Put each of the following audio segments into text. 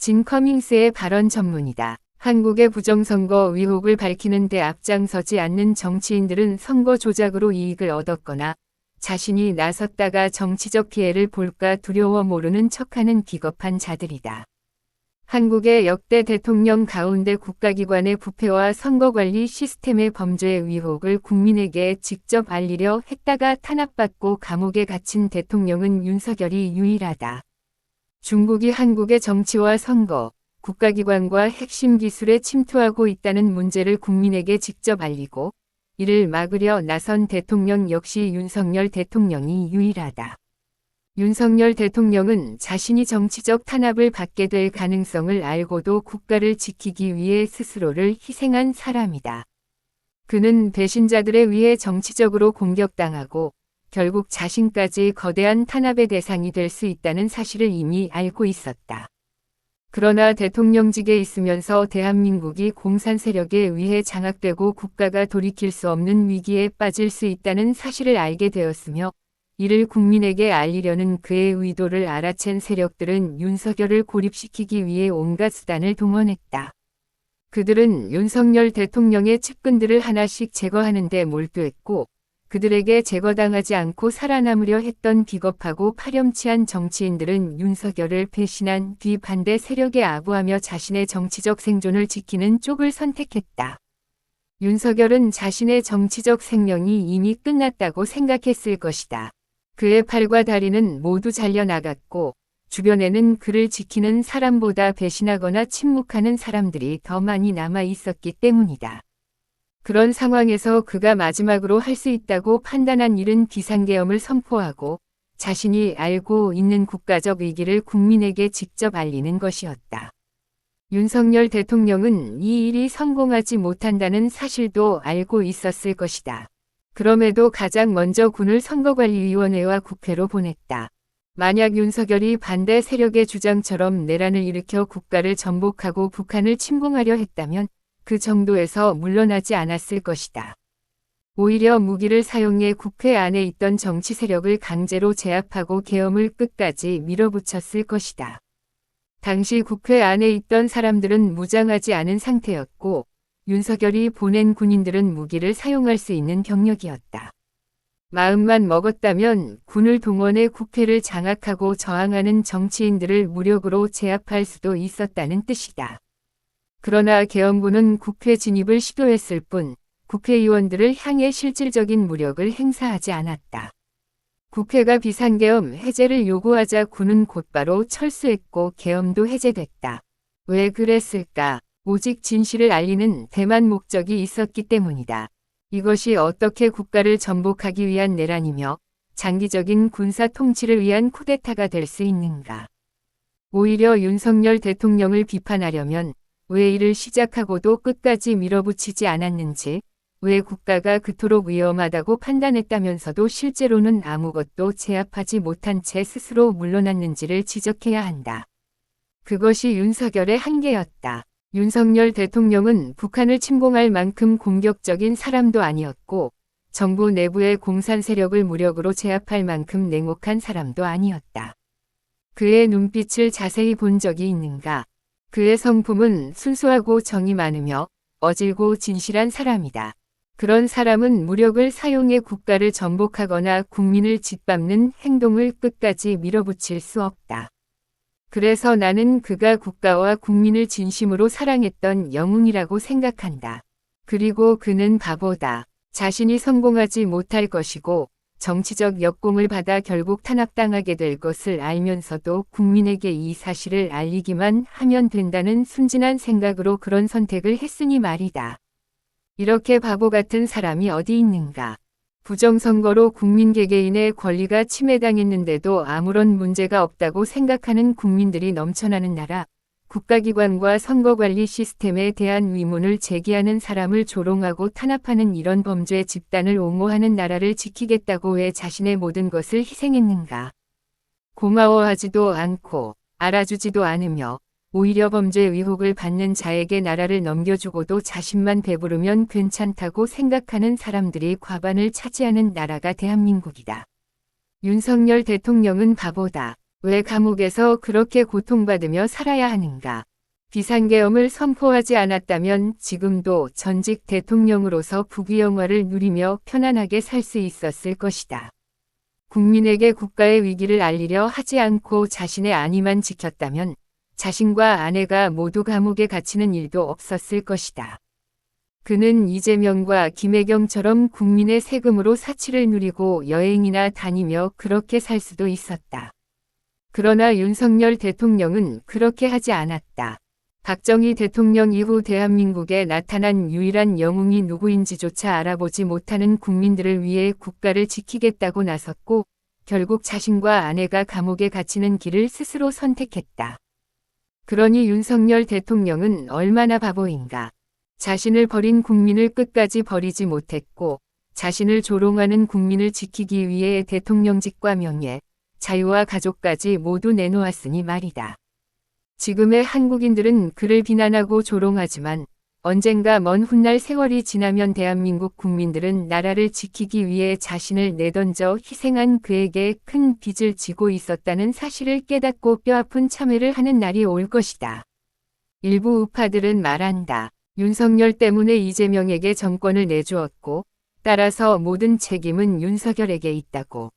진 커밍스의 발언 전문이다. 한국의 부정선거 의혹을 밝히는 데 앞장서지 않는 정치인들은 선거 조작으로 이익을 얻었거나 자신이 나섰다가 정치적 피해를 볼까 두려워 모르는 척하는 비겁한 자들이다. 한국의 역대 대통령 가운데 국가기관의 부패와 선거관리 시스템의 범죄 의혹을 국민에게 직접 알리려 했다가 탄압받고 감옥에 갇힌 대통령은 윤석열이 유일하다. 중국이 한국의 정치와 선거, 국가기관과 핵심 기술에 침투하고 있다는 문제를 국민에게 직접 알리고 이를 막으려 나선 대통령 역시 윤석열 대통령이 유일하다. 윤석열 대통령은 자신이 정치적 탄압을 받게 될 가능성을 알고도 국가를 지키기 위해 스스로를 희생한 사람이다. 그는 배신자들에 의해 정치적으로 공격당하고 결국 자신까지 거대한 탄압의 대상이 될 수 있다는 사실을 이미 알고 있었다. 그러나 대통령직에 있으면서 대한민국이 공산 세력에 의해 장악되고 국가가 돌이킬 수 없는 위기에 빠질 수 있다는 사실을 알게 되었으며 이를 국민에게 알리려는 그의 의도를 알아챈 세력들은 윤석열을 고립시키기 위해 온갖 수단을 동원했다. 그들은 윤석열 대통령의 측근들을 하나씩 제거하는 데 몰두했고 그들에게 제거당하지 않고 살아남으려 했던 비겁하고 파렴치한 정치인들은 윤석열을 배신한 뒤 반대 세력에 아부하며 자신의 정치적 생존을 지키는 쪽을 선택했다. 윤석열은 자신의 정치적 생명이 이미 끝났다고 생각했을 것이다. 그의 팔과 다리는 모두 잘려나갔고 주변에는 그를 지키는 사람보다 배신하거나 침묵하는 사람들이 더 많이 남아 있었기 때문이다. 그런 상황에서 그가 마지막으로 할 수 있다고 판단한 일은 비상계엄을 선포하고 자신이 알고 있는 국가적 위기를 국민에게 직접 알리는 것이었다. 윤석열 대통령은 이 일이 성공하지 못한다는 사실도 알고 있었을 것이다. 그럼에도 가장 먼저 군을 선거관리위원회와 국회로 보냈다. 만약 윤석열이 반대 세력의 주장처럼 내란을 일으켜 국가를 전복하고 북한을 침공하려 했다면 그 정도에서 물러나지 않았을 것이다. 오히려 무기를 사용해 국회 안에 있던 정치 세력을 강제로 제압하고 계엄을 끝까지 밀어붙였을 것이다. 당시 국회 안에 있던 사람들은 무장하지 않은 상태였고 윤석열이 보낸 군인들은 무기를 사용할 수 있는 병력이었다. 마음만 먹었다면 군을 동원해 국회를 장악하고 저항하는 정치인들을 무력으로 제압할 수도 있었다는 뜻이다. 그러나 계엄군은 국회 진입을 시도했을 뿐 국회의원들을 향해 실질적인 무력을 행사하지 않았다. 국회가 비상계엄 해제를 요구하자 군은 곧바로 철수했고 계엄도 해제됐다. 왜 그랬을까? 오직 진실을 알리는 대만 목적이 있었기 때문이다. 이것이 어떻게 국가를 전복하기 위한 내란이며 장기적인 군사 통치를 위한 쿠데타가 될 수 있는가? 오히려 윤석열 대통령을 비판하려면 왜 이를 시작하고도 끝까지 밀어붙이지 않았는지, 왜 국가가 그토록 위험하다고 판단했다면서도 실제로는 아무것도 제압하지 못한 채 스스로 물러났는지를 지적해야 한다. 그것이 윤석열의 한계였다. 윤석열 대통령은 북한을 침공할 만큼 공격적인 사람도 아니었고 정부 내부의 공산 세력을 무력으로 제압할 만큼 냉혹한 사람도 아니었다. 그의 눈빛을 자세히 본 적이 있는가? 그의 성품은 순수하고 정이 많으며 어질고 진실한 사람이다. 그런 사람은 무력을 사용해 국가를 전복하거나 국민을 짓밟는 행동을 끝까지 밀어붙일 수 없다. 그래서 나는 그가 국가와 국민을 진심으로 사랑했던 영웅이라고 생각한다. 그리고 그는 바보다. 자신이 성공하지 못할 것이고 정치적 역공을 받아 결국 탄압당하게 될 것을 알면서도 국민에게 이 사실을 알리기만 하면 된다는 순진한 생각으로 그런 선택을 했으니 말이다. 이렇게 바보 같은 사람이 어디 있는가? 부정선거로 국민 개개인의 권리가 침해당했는데도 아무런 문제가 없다고 생각하는 국민들이 넘쳐나는 나라, 국가기관과 선거관리 시스템에 대한 의문을 제기하는 사람을 조롱하고 탄압하는 이런 범죄 집단을 옹호하는 나라를 지키겠다고 왜 자신의 모든 것을 희생했는가? 고마워하지도 않고 알아주지도 않으며 오히려 범죄 의혹을 받는 자에게 나라를 넘겨주고도 자신만 배부르면 괜찮다고 생각하는 사람들이 과반을 차지하는 나라가 대한민국이다. 윤석열 대통령은 바보다. 왜 감옥에서 그렇게 고통받으며 살아야 하는가? 비상계엄을 선포하지 않았다면 지금도 전직 대통령으로서 부귀영화를 누리며 편안하게 살 수 있었을 것이다. 국민에게 국가의 위기를 알리려 하지 않고 자신의 안위만 지켰다면 자신과 아내가 모두 감옥에 갇히는 일도 없었을 것이다. 그는 이재명과 김혜경처럼 국민의 세금으로 사치를 누리고 여행이나 다니며 그렇게 살 수도 있었다. 그러나 윤석열 대통령은 그렇게 하지 않았다. 박정희 대통령 이후 대한민국에 나타난 유일한 영웅이 누구인지조차 알아보지 못하는 국민들을 위해 국가를 지키겠다고 나섰고 결국 자신과 아내가 감옥에 갇히는 길을 스스로 선택했다. 그러니 윤석열 대통령은 얼마나 바보인가. 자신을 버린 국민을 끝까지 버리지 못했고 자신을 조롱하는 국민을 지키기 위해 대통령직과 명예, 자유와 가족까지 모두 내놓았으니 말이다. 지금의 한국인들은 그를 비난하고 조롱하지만 언젠가 먼 훗날 세월이 지나면 대한민국 국민들은 나라를 지키기 위해 자신을 내던져 희생한 그에게 큰 빚을 지고 있었다는 사실을 깨닫고 뼈아픈 참회를 하는 날이 올 것이다. 일부 우파들은 말한다. 윤석열 때문에 이재명에게 정권을 내주었고 따라서 모든 책임은 윤석열에게 있다고.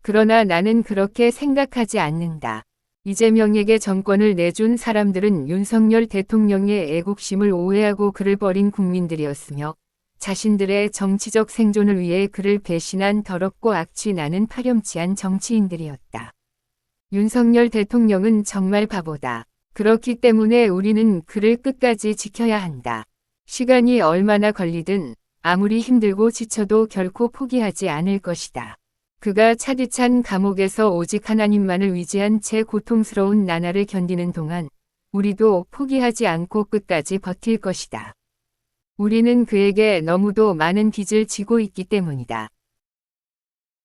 그러나 나는 그렇게 생각하지 않는다. 이재명에게 정권을 내준 사람들은 윤석열 대통령의 애국심을 오해하고 그를 버린 국민들이었으며 자신들의 정치적 생존을 위해 그를 배신한 더럽고 악취 나는 파렴치한 정치인들이었다. 윤석열 대통령은 정말 바보다. 그렇기 때문에 우리는 그를 끝까지 지켜야 한다. 시간이 얼마나 걸리든 아무리 힘들고 지쳐도 결코 포기하지 않을 것이다. 그가 차디찬 감옥에서 오직 하나님만을 의지한 채 고통스러운 나날을 견디는 동안 우리도 포기하지 않고 끝까지 버틸 것이다. 우리는 그에게 너무도 많은 빚을 지고 있기 때문이다.